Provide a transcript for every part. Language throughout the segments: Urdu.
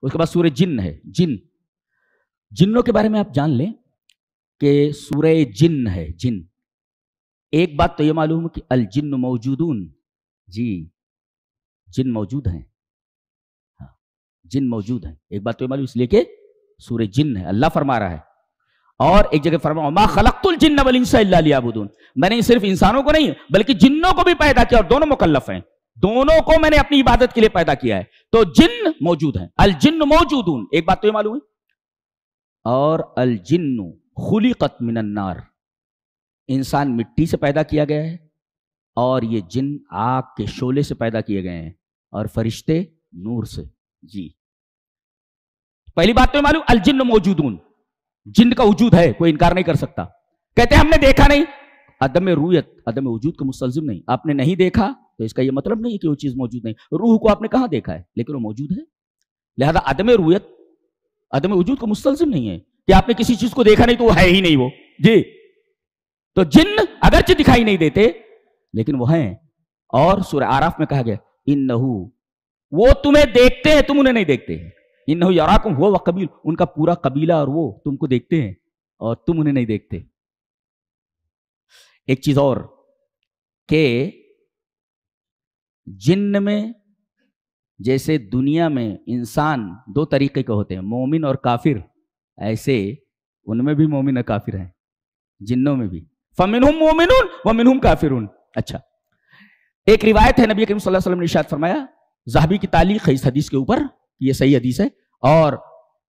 اس کے بعد سورہ جن ہے. جنوں کے بارے میں آپ جان لیں کہ سورہ جن ہے. جن ایک بات تو یہ معلوم ہے کہ الجن موجودون، جی جن موجود ہیں. ہاں جن موجود ہیں، ایک بات تو یہ معلوم، اس لیے کہ سورہ جن ہے. اللہ فرما رہا ہے. اور ایک جگہ فرمایا ما خلقت الجن والانس الا لیعبدون، میں نے صرف انسانوں کو نہیں بلکہ جنوں کو بھی پیدا کیا، اور دونوں مکلف ہیں، دونوں کو میں نے اپنی عبادت کے لیے پیدا کیا ہے. تو جن موجود ہیں. الجن موجودون ایک بات تو یہ معلوم ہے. اور الجن خلقت من النار، انسان مٹی سے پیدا کیا گیا ہے، اور یہ جن آگ کے شعلے سے پیدا کیے گئے ہیں، اور فرشتے نور سے. جی پہلی بات تو یہ معلوم الجن موجودون، جن کا وجود ہے، کوئی انکار نہیں کر سکتا. کہتے ہیں ہم نے دیکھا نہیں، عدم رویت، عدم وجود کا مستلزم نہیں. آپ نے نہیں دیکھا تو اس کا یہ مطلب نہیں کہ وہ چیز موجود نہیں. روح کو آپ نے کہاں دیکھا ہے لیکن وہ موجود ہے. لہذا عدم رویت عدم وجود کا مستلزم نہیں ہے کہ آپ نے کسی چیز کو دیکھا نہیں تو وہ ہے ہی نہیں وہ. جی تو جن اگرچہ دکھائی نہیں دیتے لیکن وہ ہیں. اور سورہ اعراف میں کہا گیا انہو، وہ تمہیں دیکھتے ہیں تم انہیں نہیں دیکھتے. انہو یراکم ہوا وقبیل، ان کا پورا قبیلہ اور وہ تم کو دیکھتے ہیں اور تم انہیں نہیں دیکھتے. ایک چیز اور کہ جن میں جیسے دنیا میں انسان دو طریقے کے ہوتے ہیں، مومن اور کافر، ایسے ان میں بھی مومن اور کافر ہیں، جنوں میں بھی. فَمِنْهُمْ مُؤْمِنُونَ وَمِنْهُمْ كَافِرُونَ. اچھا ایک روایت ہے نبی کریم صلی اللہ علیہ وسلم نے ارشاد فرمایا، ذہبی کی تعلیق ہے اس حدیث کے اوپر، یہ صحیح حدیث ہے، اور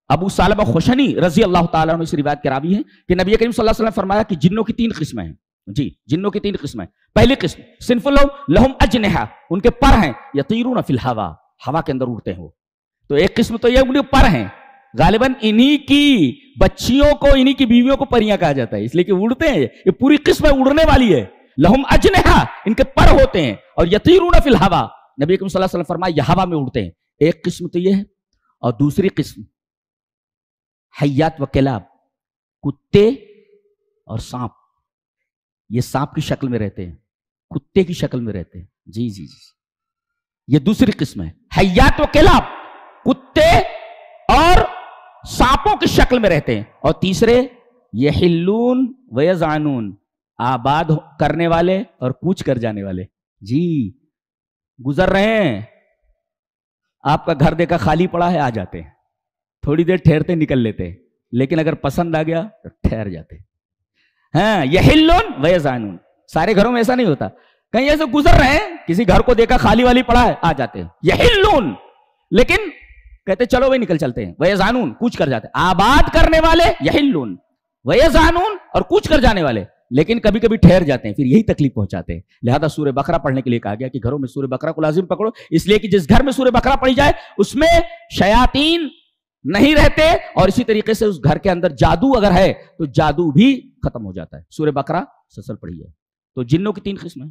ابو ثعلبہ خشنی رضی اللہ تعالیٰ عنہ اس روایت کے راوی ہیں کہ نبی کریم صلی اللہ علیہ وسلم فرمایا کہ جنوں کی 3 قسمیں ہیں. جی جنوں کی 3 قسمیں. پہلی قسم صنف لہم اجنحہ، ان کے پر ہیں، یطیرون فی الہوا، ہوا کے اندر اڑتے ہیں وہ. تو ایک قسم تو یہ ان کے پر ہیں، غالباً انہی کی بچیوں کو، انہی کی بیویوں کو پریاں کہا جاتا ہے، اس لیے کہ اڑتے ہیں. یہ پوری قسم اڑنے والی ہے. لہم اجنحہ، ان کے پر ہوتے ہیں، اور یطیرون فی الہوا، نبی کریم صلی اللہ علیہ وسلم فرمایا یہ ہوا میں اڑتے ہیں. ایک قسم تو یہ ہے. اور دوسری قسم حیات و کلاب، کتے اور سانپ. یہ سانپ کی شکل میں رہتے ہیں، کتے کی شکل میں رہتے ہیں. جی جی جی یہ دوسری قسم ہے. حیات و کلاب، کتے اور سانپوں کی شکل میں رہتے ہیں. اور تیسرے یحلون ویزعنون، آباد کرنے والے اور کوچ کر جانے والے. جی گزر رہے ہیں، آپ کا گھر دیکھا خالی پڑا ہے، آ جاتے ہیں، تھوڑی دیر ٹھہرتے نکل لیتے ہیں، لیکن اگر پسند آ گیا تو ٹھہر جاتے ہیں. ہاں یحلون ویزعنون. سارے گھروں میں ایسا نہیں ہوتا، کہیں ایسے گزر رہے ہیں، کسی گھر کو دیکھا خالی والی پڑا ہے، آ جاتے ہیں یحلون، لیکن کہتے چلو بھائی نکل چلتے ہیں. ویزعنون کوچ کر جاتے ہیں. آباد کرنے والے یحلون، ویزعنون اور کوچ کر جانے والے، لیکن کبھی کبھی ٹھہر جاتے ہیں، پھر یہی تکلیف پہنچاتے ہیں. لہذا سورہ بقرہ پڑھنے کے لیے کہا گیا کہ گھروں میں سورہ بقرہ کو لازم پکڑو، اس لیے کہ جس گھر میں سورہ بقرہ پڑھی جائے اس میں شیاطین نہیں رہتے، اور اسی طریقے سے اس گھر کے اندر جادو اگر ہے تو جادو بھی ختم ہو جاتا ہے. سورہ بقرہ سلسل پڑھی ہے. تو جنوں کی 3 قسمیں.